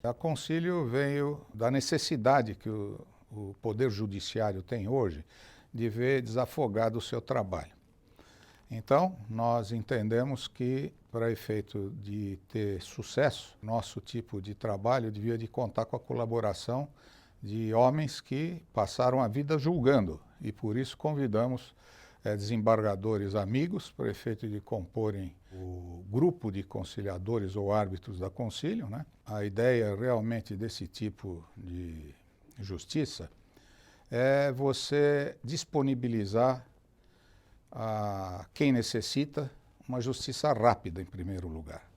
A concílio veio da necessidade que o Poder Judiciário tem hoje de ver desafogado o seu trabalho. Então, nós entendemos que, para efeito de ter sucesso, nosso tipo de trabalho devia de contar com a colaboração de homens que passaram a vida julgando, e por isso convidamos desembargadores amigos, para efeito de comporem o grupo de conciliadores ou árbitros da concílio, né? A ideia realmente desse tipo de justiça é você disponibilizar a quem necessita uma justiça rápida, em primeiro lugar,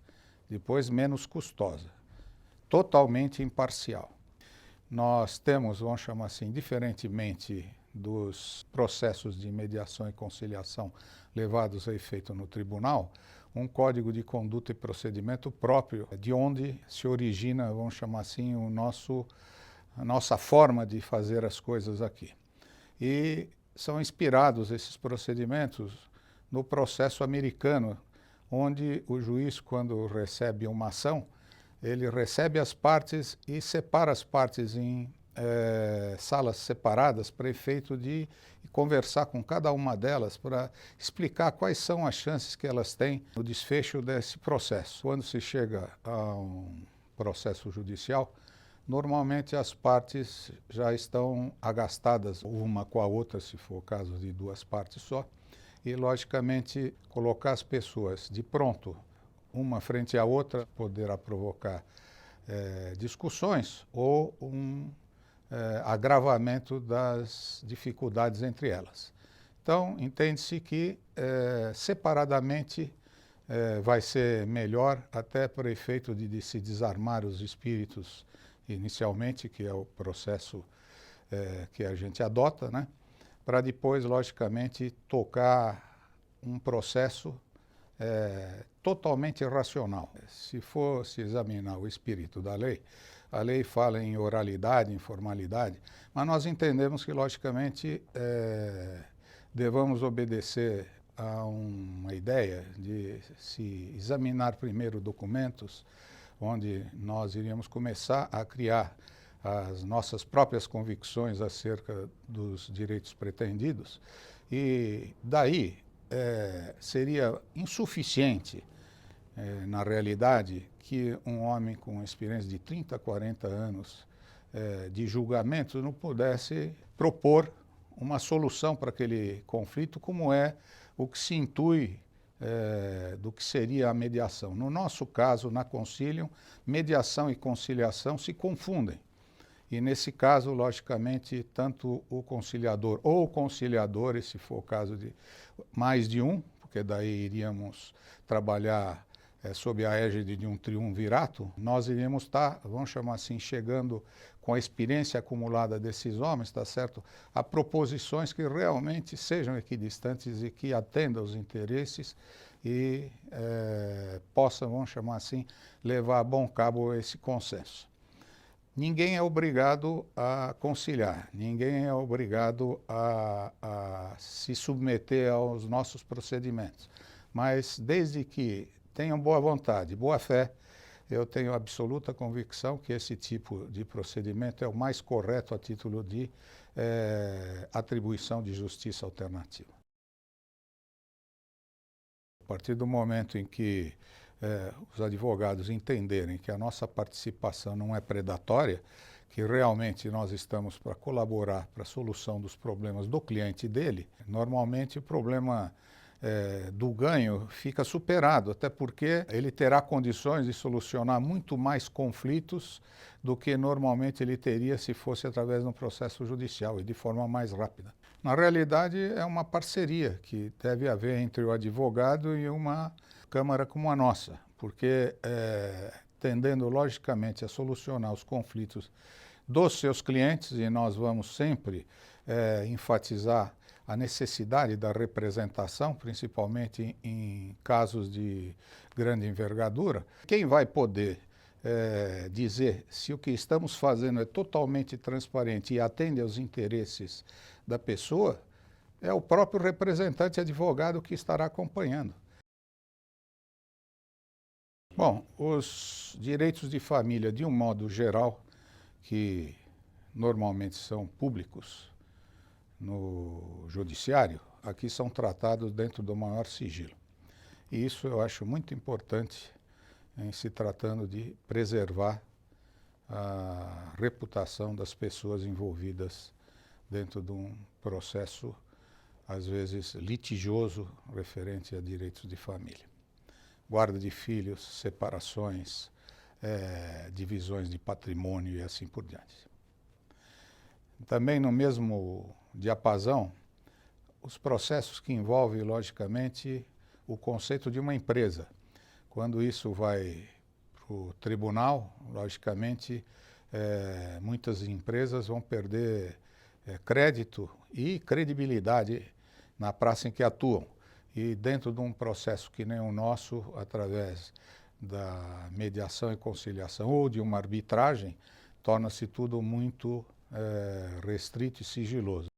depois menos custosa, totalmente imparcial. Nós temos, vamos chamar assim, diferentemente dos processos de mediação e conciliação levados a efeito no tribunal, um código de conduta e procedimento próprio, de onde se origina, vamos chamar assim, a nossa forma de fazer as coisas aqui. E são inspirados esses procedimentos no processo americano, onde o juiz, quando recebe uma ação, ele recebe as partes e separa as partes em salas separadas para efeito de conversar com cada uma delas para explicar quais são as chances que elas têm no desfecho desse processo. Quando se chega a um processo judicial, normalmente as partes já estão agastadas uma com a outra, se for o caso de duas partes só, e logicamente colocar as pessoas de pronto, uma frente à outra, poderá provocar discussões ou agravamento das dificuldades entre elas. Então, entende-se que separadamente vai ser melhor, até para efeito de se desarmar os espíritos inicialmente, que é o processo que a gente adota, né? Para depois, logicamente, tocar um processo totalmente racional. Se fosse examinar o espírito da lei, a lei fala em oralidade, em formalidade, mas nós entendemos que, logicamente, devamos obedecer a uma ideia de se examinar primeiro documentos, onde nós iríamos começar a criar as nossas próprias convicções acerca dos direitos pretendidos, e daí seria insuficiente, na realidade, que um homem com experiência de 30, 40 anos de julgamento não pudesse propor uma solução para aquele conflito, como é o que se intui do que seria a mediação. No nosso caso, na Concilium, mediação e conciliação se confundem. E nesse caso, logicamente, tanto o conciliador ou conciliadores, se for o caso de mais de um, porque daí iríamos trabalhar sob a égide de um triunvirato, nós iríamos estar, vamos chamar assim, chegando com a experiência acumulada desses homens, tá certo, a proposições que realmente sejam equidistantes e que atendam aos interesses e possam, vamos chamar assim, levar a bom cabo esse consenso. Ninguém é obrigado a conciliar, ninguém é obrigado a se submeter aos nossos procedimentos, mas desde que tenham boa vontade, boa fé, eu tenho absoluta convicção que esse tipo de procedimento é o mais correto a título de atribuição de justiça alternativa. A partir do momento em que os advogados entenderem que a nossa participação não é predatória, que realmente nós estamos para colaborar para a solução dos problemas do cliente e dele, normalmente o problema do ganho fica superado, até porque ele terá condições de solucionar muito mais conflitos do que normalmente ele teria se fosse através de um processo judicial e de forma mais rápida. Na realidade, é uma parceria que deve haver entre o advogado e uma Câmara como a nossa, porque tendendo logicamente a solucionar os conflitos dos seus clientes, e nós vamos sempre enfatizar a necessidade da representação, principalmente em casos de grande envergadura, quem vai poder dizer se o que estamos fazendo é totalmente transparente e atende aos interesses da pessoa, é o próprio representante advogado que estará acompanhando. Bom, os direitos de família, de um modo geral, que normalmente são públicos no judiciário, aqui são tratados dentro do maior sigilo. E isso eu acho muito importante em se tratando de preservar a reputação das pessoas envolvidas dentro de um processo, às vezes, litigioso referente a direitos de família. Guarda de filhos, separações, divisões de patrimônio e assim por diante. Também no mesmo diapasão, os processos que envolvem, logicamente, o conceito de uma empresa. Quando isso vai para o tribunal, logicamente, muitas empresas vão perder crédito e credibilidade na praça em que atuam. E dentro de um processo que nem o nosso, através da mediação e conciliação ou de uma arbitragem, torna-se tudo muito restrito e sigiloso.